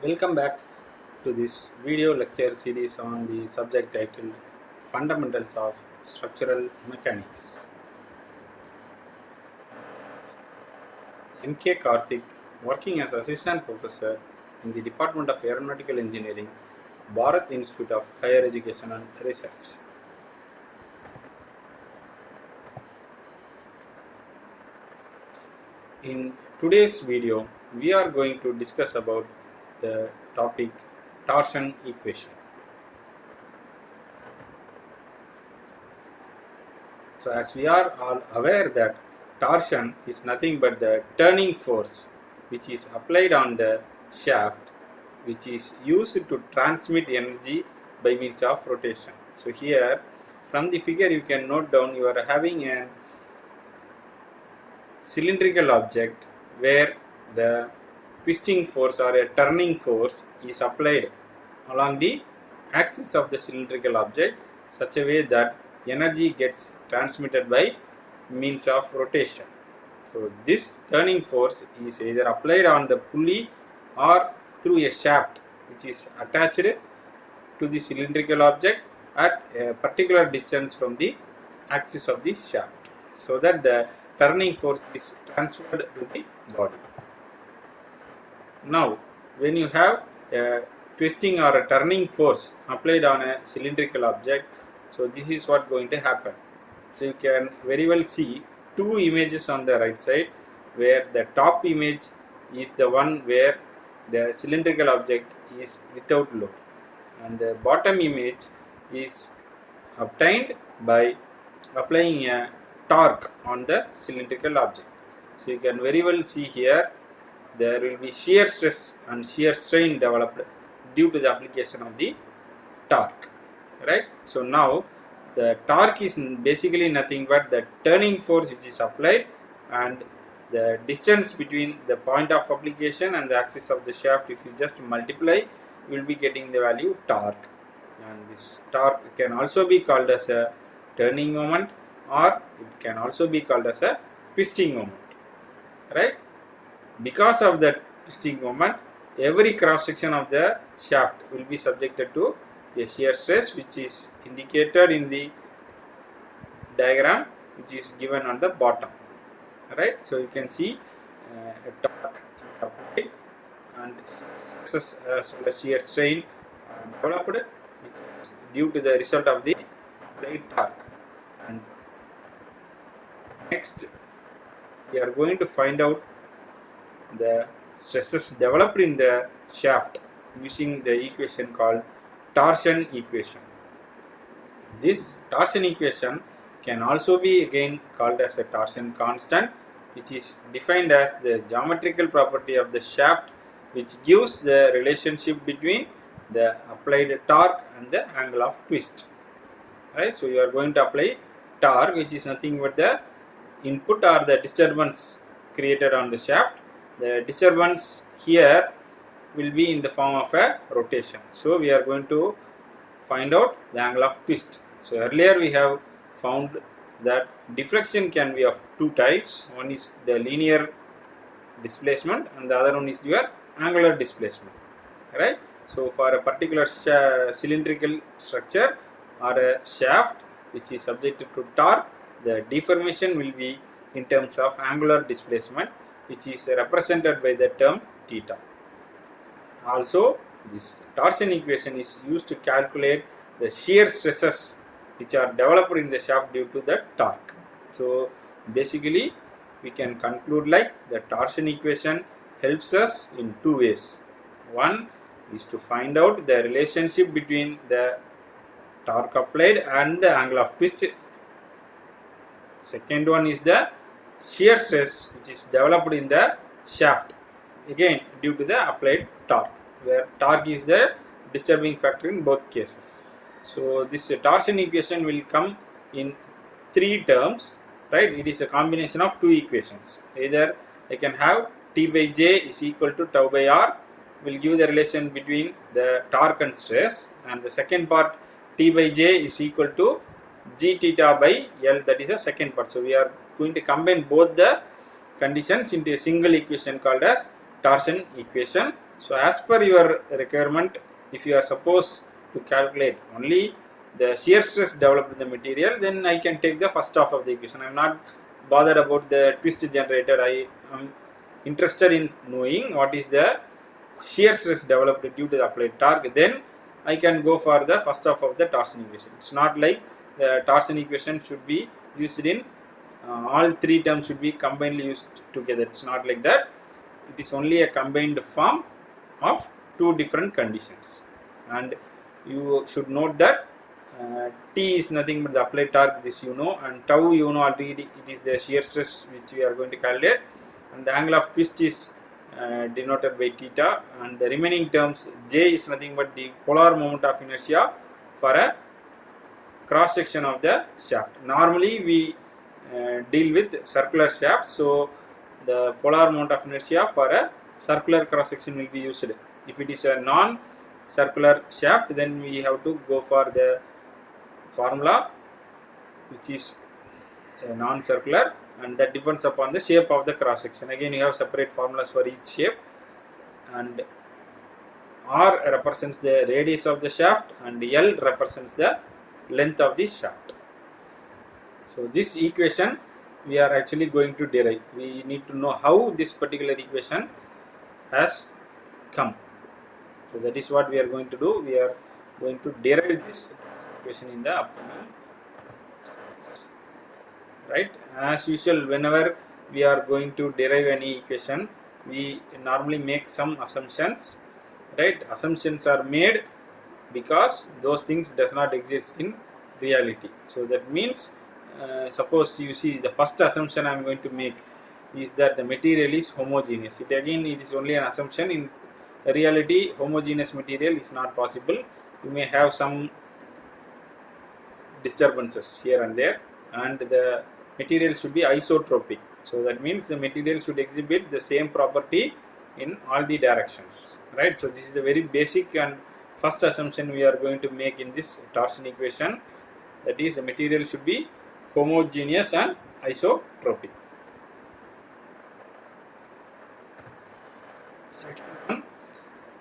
Welcome back to this video lecture series on the subject titled Fundamentals of Structural Mechanics. M.K. Karthik, working as Assistant Professor in the Department of Aeronautical Engineering, Bharat Institute of Higher Education and Research. In today's video, we are going to discuss about the topic torsion equation. So as we are all aware that torsion is nothing but the turning force which is applied on the shaft, which is used to transmit energy by means of rotation. So here from the figure you can note down you are having a cylindrical object where the twisting force or a turning force is applied along the axis of the cylindrical object such a way that energy gets transmitted by means of rotation. So this turning force is either applied on the pulley or through a shaft which is attached to the cylindrical object at a particular distance from the axis of the shaft, so that the turning force is transferred to the body. Now when you have a twisting or a turning force applied on a cylindrical object, so this is what going to happen. So you can very well see two images on the right side, where the top image is the one where the cylindrical object is without load, and the bottom image is obtained by applying a torque on the cylindrical object. So you can very well see here there will be shear stress and shear strain developed due to the application of the torque, right? So now the torque is basically nothing but the turning force which is applied, and the distance between the point of application and the axis of the shaft, if you just multiply, you will be getting the value torque. And this torque can also be called as a turning moment, or it can also be called as a twisting moment, right? Because of the twisting moment, every cross section of the shaft will be subjected to a shear stress, which is indicated in the diagram which is given on the bottom, right? So you can see a torque is applied and as well as shear strain developed, which is due to the result of the applied torque. And next we are going to find out the stresses developed in the shaft using the equation called torsion equation. This torsion equation can also be again called as a torsion constant, which is defined as the geometrical property of the shaft which gives the relationship between the applied torque and the angle of twist, right? So you are going to apply torque, which is nothing but the input or the disturbance created on the shaft. The disturbance here will be in the form of a rotation. So we are going to find out the angle of twist. So earlier we have found that deflection can be of two types. One is the linear displacement and the other one is your angular displacement, right? So for a particular cylindrical structure or a shaft which is subjected to torque, the deformation will be in terms of angular displacement, which is represented by the term theta. Also, this torsion equation is used to calculate the shear stresses which are developed in the shaft due to the torque. So basically we can conclude like the torsion equation helps us in two ways. One is to find out the relationship between the torque applied and the angle of twist. Second one is the shear stress which is developed in the shaft, again due to the applied torque, where torque is the disturbing factor in both cases. So this torsion equation will come in three terms, right? It is a combination of two equations. Either I can have T by J is equal to tau by R, will give the relation between the torque and stress, and the second part T by J is equal to G theta by L, that is the second part. So we are going to combine both the conditions into a single equation called as torsion equation, So as per your requirement, if you are supposed to calculate only the shear stress developed in the material, then I can take the first half of the equation. I am not bothered about the twist generated. I am interested in knowing what is the shear stress developed due to the applied torque. Then I can go for the first half of the torsion equation. It's not like the torsion equation should be used in all three terms should be combinedly used together. It's not like that. It is only a combined form of two different conditions, and you should note that T is nothing but the applied torque, this you know, and tau you know already, it is the shear stress which we are going to calculate, and the angle of twist is denoted by theta, and the remaining terms J is nothing but the polar moment of inertia for a cross section of the shaft. Normally we deal with circular shaft, so the polar moment of inertia for a circular cross section will be used. If it is a non-circular shaft, then we have to go for the formula which is non-circular, and that depends upon the shape of the cross section. Again, you have separate formulas for each shape, and R represents the radius of the shaft and L represents the length of the shaft. So this equation we are actually going to derive. We need to know how this particular equation has come. So that is what we are going to do. We are going to derive this equation in the upcoming. Right? As usual, whenever we are going to derive any equation, we normally make some assumptions. Right? Assumptions are made because those things does not exist in reality. So that means suppose you see the first assumption I am going to make is that the material is homogeneous. It is only an assumption. In reality, homogeneous material is not possible. You may have some disturbances here and there, and the material should be isotropic. So that means the material should exhibit the same property in all the directions, right? So this is a very basic and first assumption we are going to make in this torsion equation, that is the material should be homogeneous and isotropic. Second one,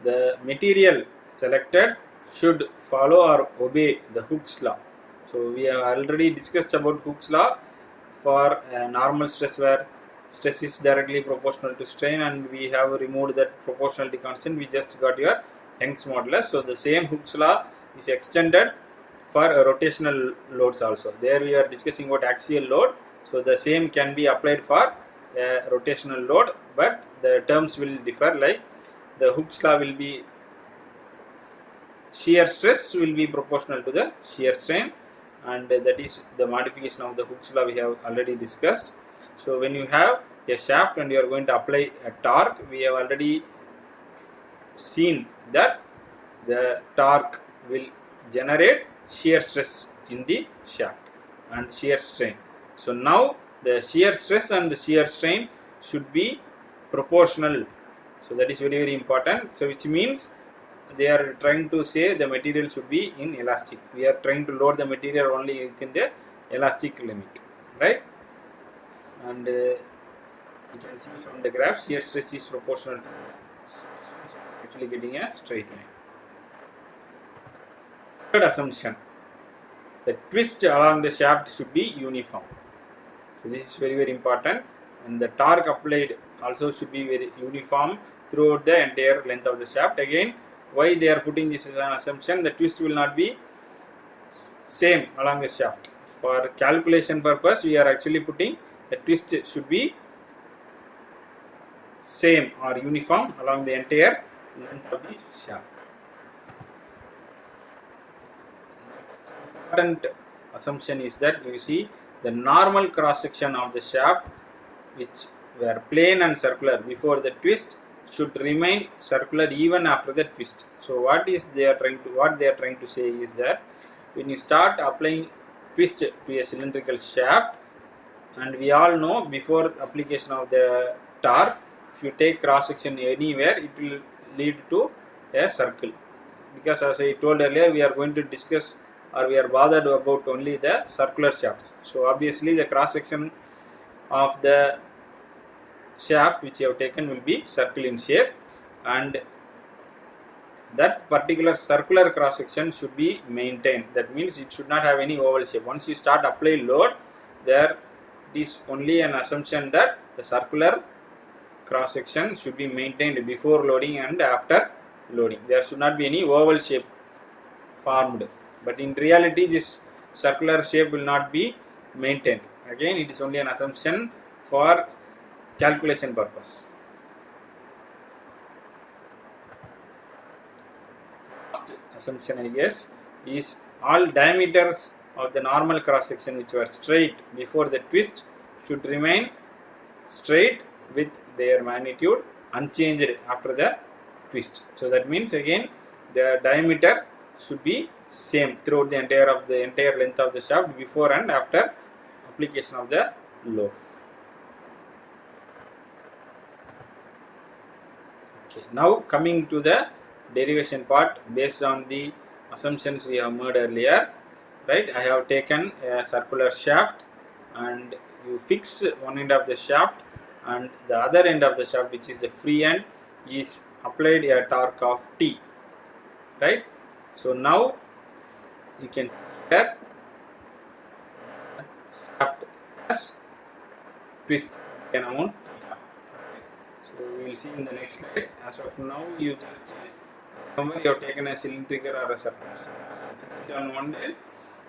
the material selected should follow or obey the Hooke's law. So we have already discussed about Hooke's law for normal stress, where stress is directly proportional to strain, and we have removed that proportionality constant. We just got your Young's modulus. So the same Hooke's law is extended for rotational loads also. There we are discussing about axial load. So the same can be applied for rotational load, but the terms will differ. Like the Hooke's law will be shear stress will be proportional to the shear strain, and that is the modification of the Hooke's law we have already discussed. So when you have a shaft and you are going to apply a torque, we have already seen that the torque will generate shear stress in the shaft and shear strain. So now the shear stress and the shear strain should be proportional. So that is very, very important. So which means they are trying to say the material should be in elastic. We are trying to load the material only within the elastic limit, right? And you can see from the graph, shear stress is proportional to actually getting a straight line. Third assumption, the twist along the shaft should be uniform. So this is very, very important, and the torque applied also should be very uniform throughout the entire length of the shaft. Again, why they are putting this as an assumption? The twist will not be same along the shaft. For calculation purpose, we are actually putting the twist should be same or uniform along the entire length of the shaft. Important assumption is that you see the normal cross section of the shaft, which were plane and circular before the twist, should remain circular even after the twist. So what they are trying to say is that when you start applying twist to a cylindrical shaft, and we all know before application of the torque, if you take cross section anywhere, it will lead to a circle, because as I told earlier, we are going to discuss, or we are bothered about only the circular shafts. So obviously the cross section of the shaft which you have taken will be circle in shape, and that particular circular cross section should be maintained. That means it should not have any oval shape. Once you start apply load, there is only an assumption that the circular cross section should be maintained before loading and after loading. There should not be any oval shape formed, but in reality this circular shape will not be maintained. Again, it is only an assumption for calculation purpose. Assumption, I guess, is all diameters of the normal cross section which were straight before the twist should remain straight with their magnitude unchanged after the twist. So that means again the diameter should be same throughout the entire length of the shaft before and after application of the load. Okay, now coming to the derivation part based on the assumptions we have made earlier, right? I have taken a circular shaft and you fix one end of the shaft, and the other end of the shaft, which is the free end, is applied a torque of T, right? So now you can see here shaft has twist an amount. So we will see in the next slide. As of now, you just remember you have taken a cylindrical or a circular fixed on one end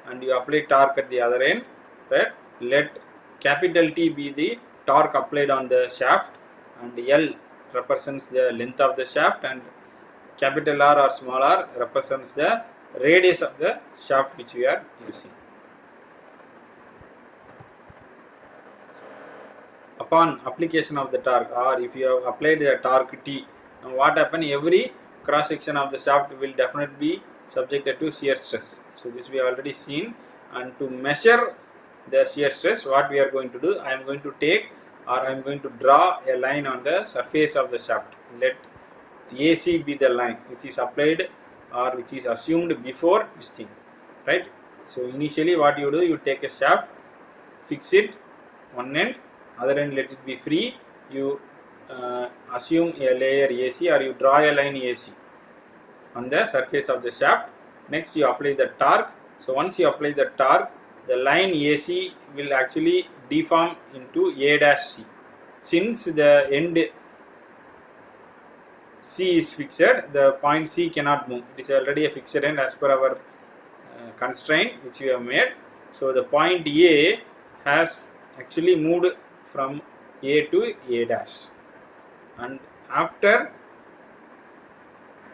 and you apply torque at the other end, right? Let capital T be the torque applied on the shaft, and L represents the length of the shaft, and capital R or small r represents the radius of the shaft which we are using. Upon application of the torque, or if you have applied the torque T, now what happens? Every cross section of the shaft will definitely be subjected to shear stress. So this we have already seen, and to measure the shear stress, what we are going to do, I am going to take, or I am going to draw a line on the surface of the shaft. Let AC be the line which is applied or which is assumed before twisting, right? So initially what you do, you take a shaft, fix it one end, other end let it be free, you assume a layer AC or you draw a line AC on the surface of the shaft. Next you apply the torque. So once you apply the torque, the line AC will actually deform into A-C. Since the end C is fixed, the point C cannot move. It is already a fixed end as per our constraint which we have made. So the point A has actually moved from A to A-, and after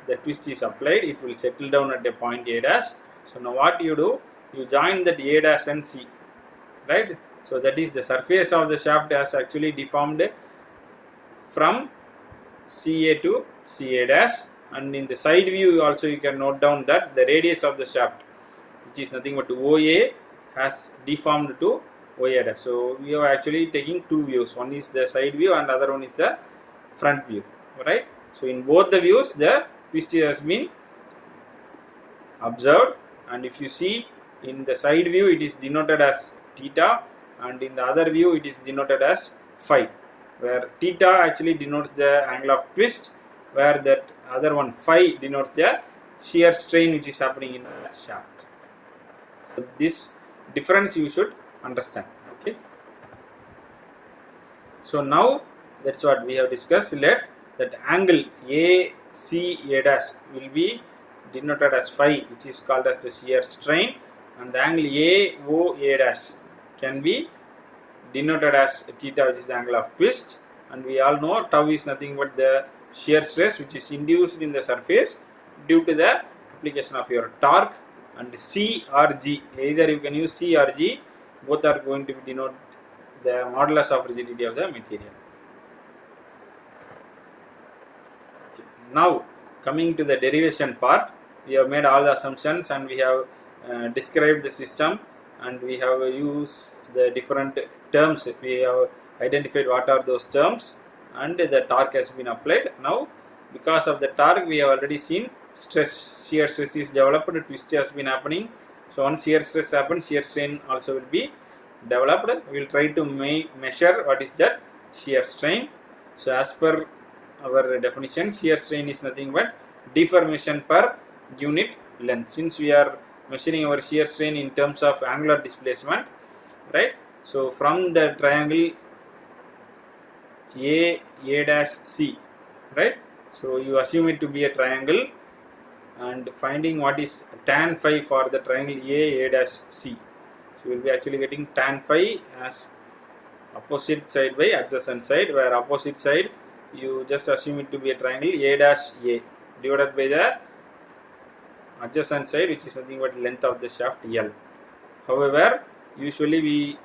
the twist is applied, it will settle down at a point A-. So now what you do, you join that A- and C, right? So that is the surface of the shaft has actually deformed from CA to CA-, and in the side view also you can note down that the radius of the shaft, which is nothing but OA, has deformed to OA-. So we are actually taking two views. One is the side view and other one is the front view, right? So in both the views the twist has been observed, and if you see in the side view it is denoted as theta, and in the other view it is denoted as phi, where theta actually denotes the angle of twist, where that other one phi denotes the shear strain which is happening in the shaft. So this difference you should understand. Okay. So now that's what we have discussed. Let that angle ACA- will be denoted as phi, which is called as the shear strain, and the angle AOA- can be denoted as theta, which is the angle of twist, and we all know tau is nothing but the shear stress which is induced in the surface due to the application of your torque, and C or G, either you can use C or G, both are going to denote the modulus of rigidity of the material. Now coming to the derivation part, we have made all the assumptions and we have described the system, and we have used the different terms. We have identified what are those terms, and the torque has been applied. Now because of the torque we have already seen shear stress is developed, twist has been happening. So once shear stress happens, shear strain also will be developed. We will try to measure what is that shear strain. So as per our definition, shear strain is nothing but deformation per unit length, since we are measuring our shear strain in terms of angular displacement, right? So from the triangle A dash C, right? So you assume it to be a triangle and finding what is tan phi for the triangle A dash C. So you will be actually getting tan phi as opposite side by adjacent side, where opposite side you just assume it to be a triangle A dash A divided by the adjacent side, which is nothing but length of the shaft L. However, usually we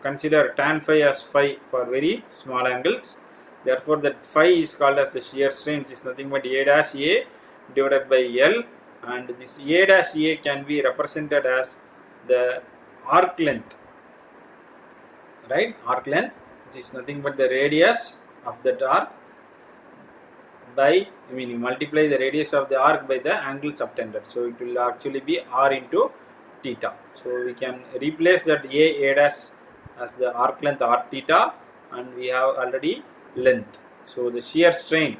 consider tan phi as phi for very small angles. Therefore, that phi is called as the shear strain, which is nothing but A dash A divided by L, and this A dash A can be represented as the arc length, right? Arc length, which is nothing but the radius of that arc by, you multiply the radius of the arc by the angle subtended. So it will actually be R into theta. So we can replace that A dash as the arc length R theta, and we have already length. So the shear strain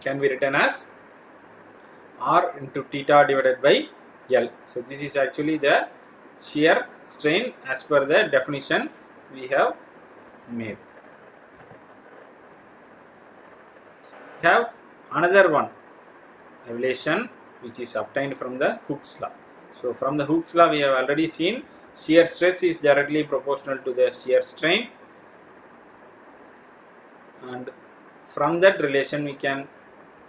can be written as R into theta divided by L. So this is actually the shear strain as per the definition we have made. We have another one relation which is obtained from the Hooke's law. So from the Hooke's law we have already seen shear stress is directly proportional to the shear strain, and from that relation we can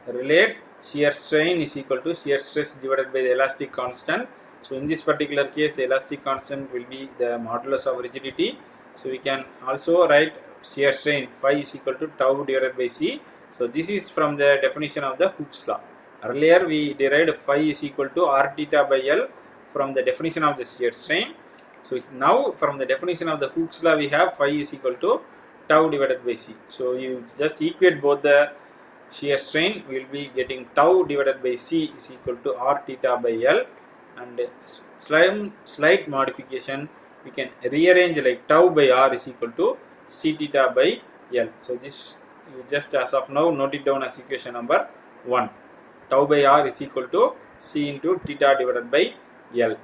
relate shear strain is equal to shear stress divided by the elastic constant. So in this particular case the elastic constant will be the modulus of rigidity. So we can also write shear strain phi is equal to tau divided by C. So this is from the definition of the Hooke's law. Earlier we derived phi is equal to R theta by L from the definition of the shear strain. So now from the definition of the Hooke's law we have phi is equal to tau divided by C. So you just equate both the shear strain, we will be getting tau divided by C is equal to R theta by L, and slight modification we can rearrange like tau by R is equal to C theta by L. So this you just as of now note it down as equation number 1. Tau by R is equal to C into theta divided by L.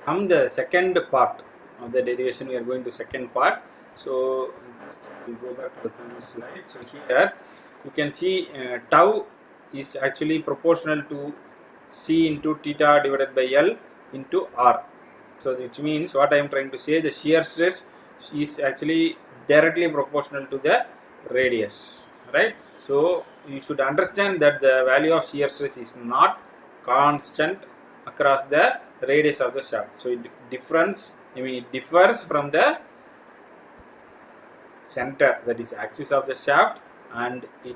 From the second part of the derivation, we are going to second part. So we go back to the previous slide. So here you can see tau is actually proportional to C into theta divided by L into R. So which means what I am trying to say, the shear stress is actually directly proportional to the radius, right? So you should understand that the value of shear stress is not constant across the radius of the shaft. So it differs from the center, that is axis of the shaft, and it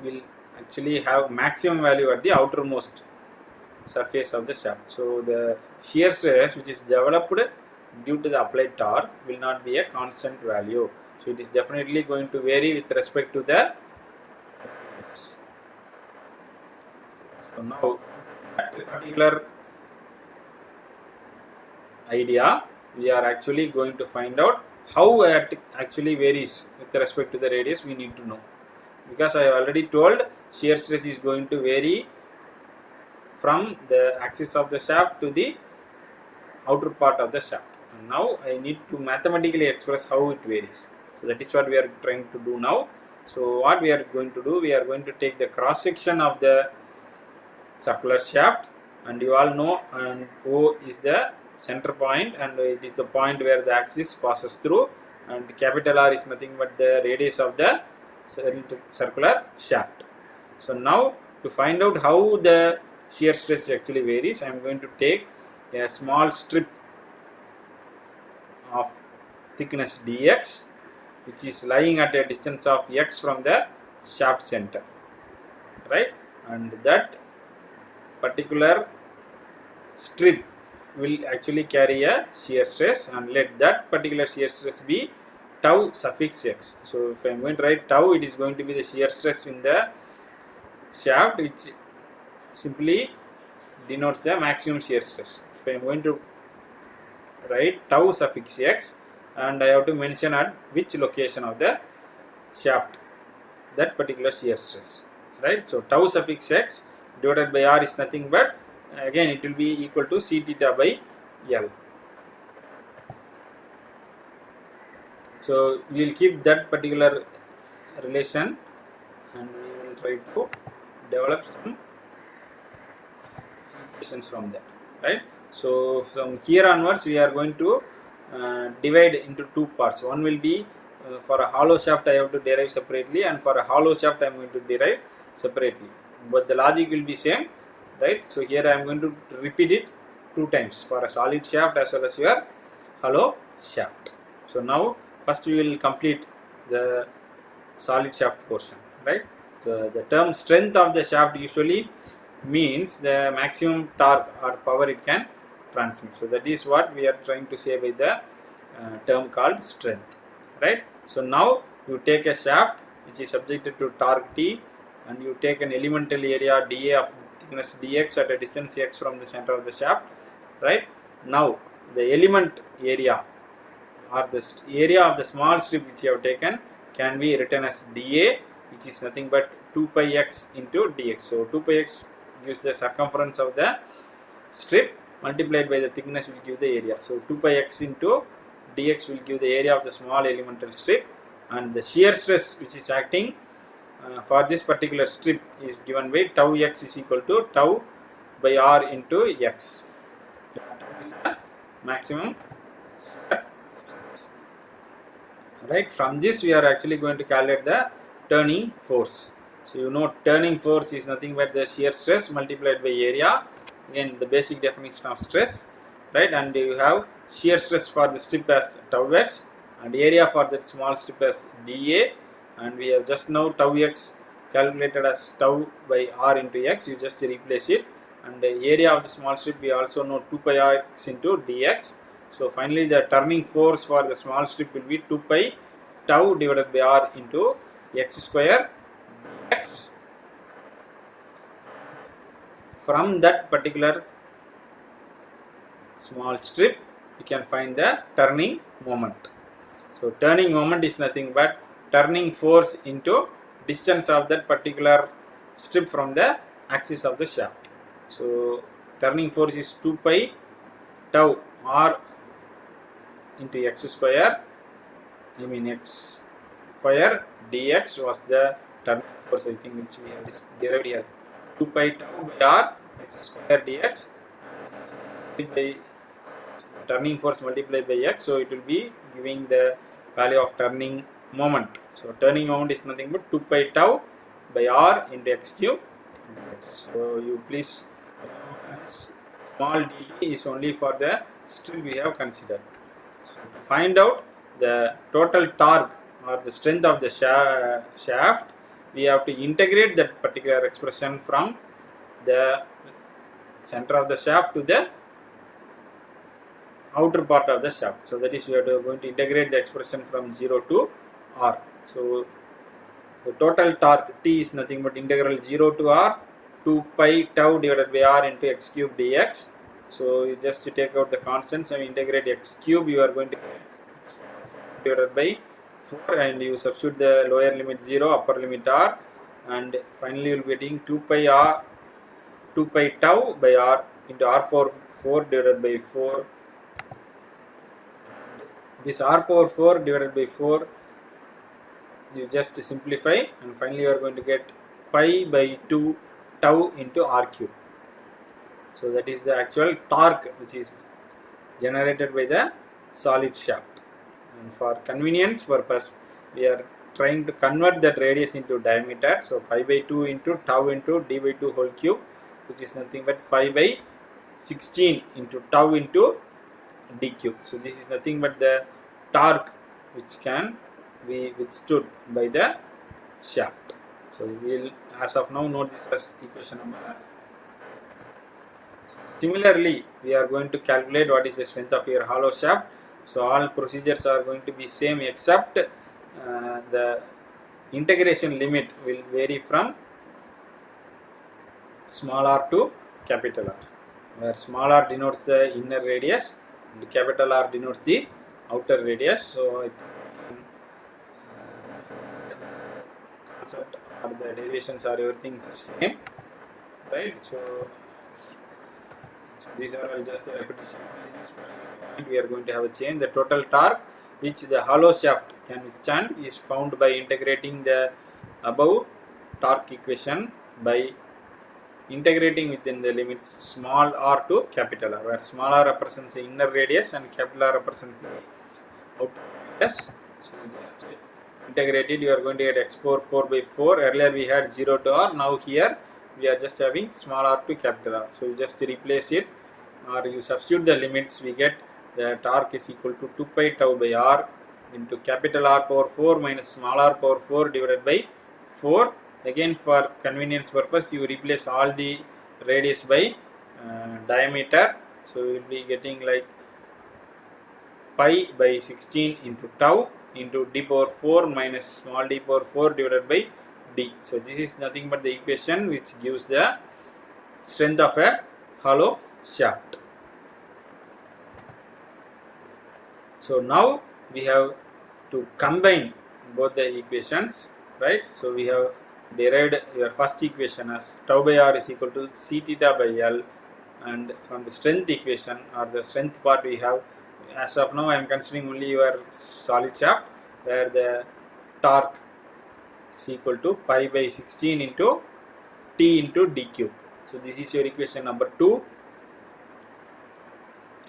will actually have maximum value at the outermost surface of the shaft. So the shear stress which is developed due to the applied torque will not be a constant value. So it is definitely going to vary with respect to the. So now that particular idea we are actually going to find out how it actually varies with respect to the radius. We need to know, because I have already told shear stress is going to vary from the axis of the shaft to the outer part of the shaft, and now I need to mathematically express how it varies. So that is what we are trying to do now. So what we are going to do, we are going to take the cross section of the circular shaft, and you all know, and O is the center point, and it is the point where the axis passes through, and capital R is nothing but the radius of the circular shaft. So now to find out how the shear stress actually varies, I am going to take a small strip of thickness dx which is lying at a distance of x from the shaft center, right? And that particular strip will actually carry a shear stress, and let that particular shear stress be tau suffix x. So if I am going to write tau, it is going to be the shear stress in the shaft, which simply denotes the maximum shear stress. If I am going to write tau suffix x, and I have to mention at which location of the shaft that particular shear stress, right? So tau suffix x divided by r is nothing but again it will be equal to c theta by L. So we will keep that particular relation and we will try to develop some equations from that, right? So from here onwards we are going to divide into two parts. One will be for a hollow shaft I have to derive separately, and for a hollow shaft I am going to derive separately, but the logic will be same, right? So here I am going to repeat it two times for a solid shaft as well as your hollow shaft. So now first we will complete the solid shaft portion, right? The term strength of the shaft usually means the maximum torque or power it can transmit. So that is what we are trying to say by the term called strength, right? So now you take a shaft which is subjected to torque T, and you take an elemental area dA of thickness dx at a distance x from the center of the shaft, right? Now the element area or the area of the small strip which you have taken can be written as dA, which is nothing but 2 pi x into dx. So 2 pi x gives the circumference of the strip, multiplied by the thickness will give the area. So 2 pi x into dx will give the area of the small elemental strip, and the shear stress which is acting for this particular strip is given by tau x is equal to tau by r into x. Maximum, right? From this we are actually going to calculate the turning force. So you know turning force is nothing but the shear stress multiplied by area, again the basic definition of stress, right? And you have shear stress for the strip as tau x and area for that small strip as dA, and we have just now tau x calculated as tau by r into x. You just replace it, and the area of the small strip we also know 2 pi x into dx. So finally the turning force for the small strip will be 2 pi tau divided by r into x square dx. From that particular small strip you can find the turning moment. So turning moment is nothing but turning force into distance of that particular strip from the axis of the shaft. So turning force is 2 pi tau r into x square, I mean x square dx was the turning force, I think, which we have derived here. 2 pi tau by r x square dx by turning force multiplied by x, so it will be giving the value of turning moment. So turning moment is nothing but 2 pi tau by r into x cube dx. So you please, small dt is only for the strip we have considered. So to find out the total torque or the strength of the shaft, we have to integrate that particular expression from the center of the shaft to the outer part of the shaft. So that is, we are going to integrate the expression from 0 to r. So the total torque T is nothing but integral 0 to r 2 pi tau divided by r into x cube dx. So you just to take out the constants and integrate x cube, you are going to divided by 4, and you substitute the lower limit 0, upper limit r, and finally you will be getting 2 pi tau by r into r power 4 divided by 4. This r power 4 divided by 4 you just simplify, and finally you are going to get pi by 2 tau into r cube. So that is the actual torque which is generated by the solid shaft. And for convenience purpose, we are trying to convert that radius into diameter. So pi by 2 into tau into d by 2 whole cube, which is nothing but pi by 16 into tau into d cube. So this is nothing but the torque which can be withstood by the shaft. So we will as of now note this as equation number. Similarly, we are going to calculate what is the strength of your hollow shaft. So all procedures are going to be same, except the integration limit will vary from small r to capital R, where small r denotes the inner radius and capital R denotes the outer radius. So I think concept or the derivations are everything same, right? So these are all just a repetition. We are going to have a change. The total torque which the hollow shaft can withstand is found by integrating the above torque equation by integrating within the limits small r to capital R, where small r represents the inner radius and capital R represents the outer radius. So just integrate it, you are going to get x power 4 by 4. Earlier we had 0 to r, now here we are just having small r to capital R. So you just replace it, or you substitute the limits, we get the torque is equal to 2 pi tau by r into capital R power 4 minus small r power 4 divided by 4. Again, for convenience purpose, you replace all the radius by diameter. So you will be getting like pi by 16 into tau into d power 4 minus small d power 4 divided by d. So this is nothing but the equation which gives the strength of a hollow shaft. So now we have to combine both the equations, right? So we have derived your first equation as tau by r is equal to c theta by L, and from the strength equation or the strength part we have, as of now I am considering only your solid shaft, where the torque is equal to pi by 16 into t into d cube. So this is your equation number 2.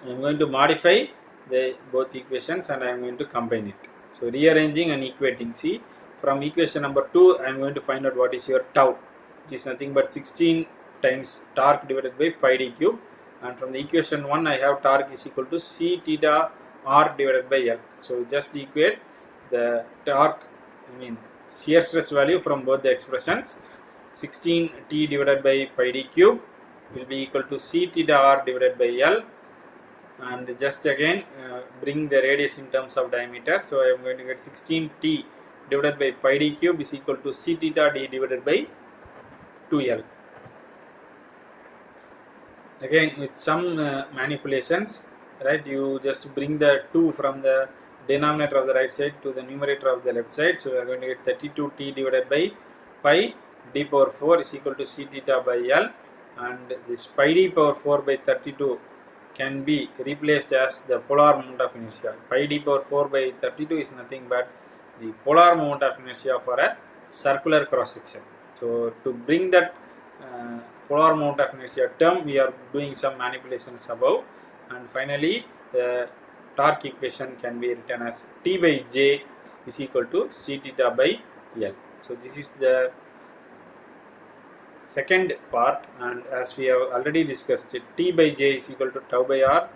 I am going to modify the both equations and I am going to combine it. So rearranging and equating. See, from equation number 2 I am going to find out what is your tau, which is nothing but 16 times torque divided by pi d cube, and from the equation 1 I have torque is equal to c theta r divided by L. So just equate the torque, shear stress value from both the expressions. 16 t divided by pi d cube will be equal to c theta r divided by L, and just again bring the radius in terms of diameter. So I am going to get 16 t divided by pi d cube is equal to c theta d divided by 2L. Again with some manipulations, right, you just bring the 2 from the denominator of the right side to the numerator of the left side. So we are going to get 32 t divided by pi d power 4 is equal to c theta by L, and this pi d power 4 by 32 can be replaced as the polar moment of inertia. Pi d power 4 by 32 is nothing but the polar moment of inertia for a circular cross section. So to bring that polar moment of inertia term, we are doing some manipulations above, and finally the torque equation can be written as T by J is equal to C theta by L. So this is the second part, and as we have already discussed it, T by J is equal to tau by R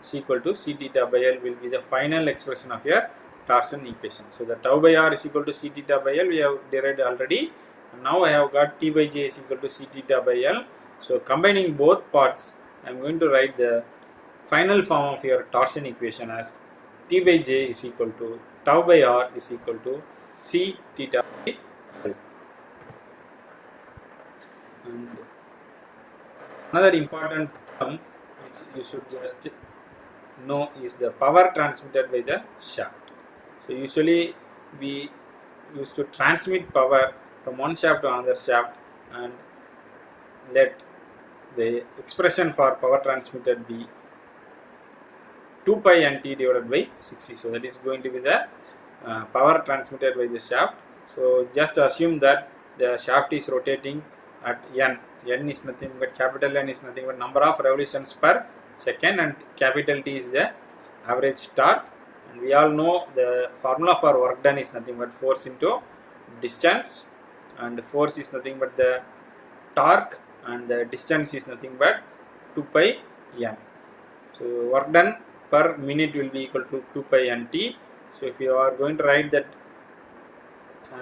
is equal to C theta by L will be the final expression of your torsion equation. So the tau by R is equal to C theta by L we have derived already, and now I have got T by J is equal to C theta by L. So combining both parts, I am going to write the final form of your torsion equation as T by J is equal to tau by R is equal to C theta by L. And another important term which you should just know is the power transmitted by the shaft. So usually we used to transmit power from one shaft to another shaft, and let the expression for power transmitted be 2 pi nt divided by 60. So that is going to be the power transmitted by the shaft. So just assume that the shaft is rotating at n. N is nothing but capital N is nothing but number of revolutions per second, and capital T is the average torque. And we all know the formula for work done is nothing but force into distance, and force is nothing but the torque, and the distance is nothing but 2 pi n. So work done per minute will be equal to 2 pi nt. So if you are going to write that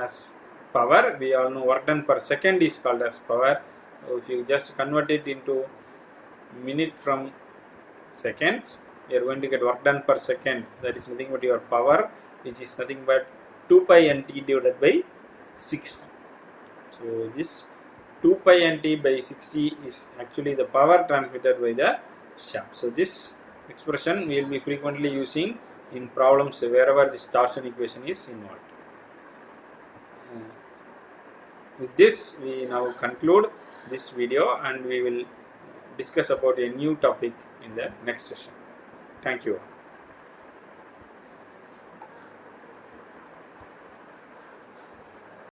as power, we all know work done per second is called as power. So if you just convert it into minute from seconds, you are going to get work done per second, that is nothing but your power, which is nothing but 2 pi nt divided by 60. So this 2 pi nt by 60 is actually the power transmitted by the shaft. So this expression we will be frequently using in problems wherever this torsion equation is involved. With this, we now conclude this video, and we will discuss about a new topic in the next session. Thank you.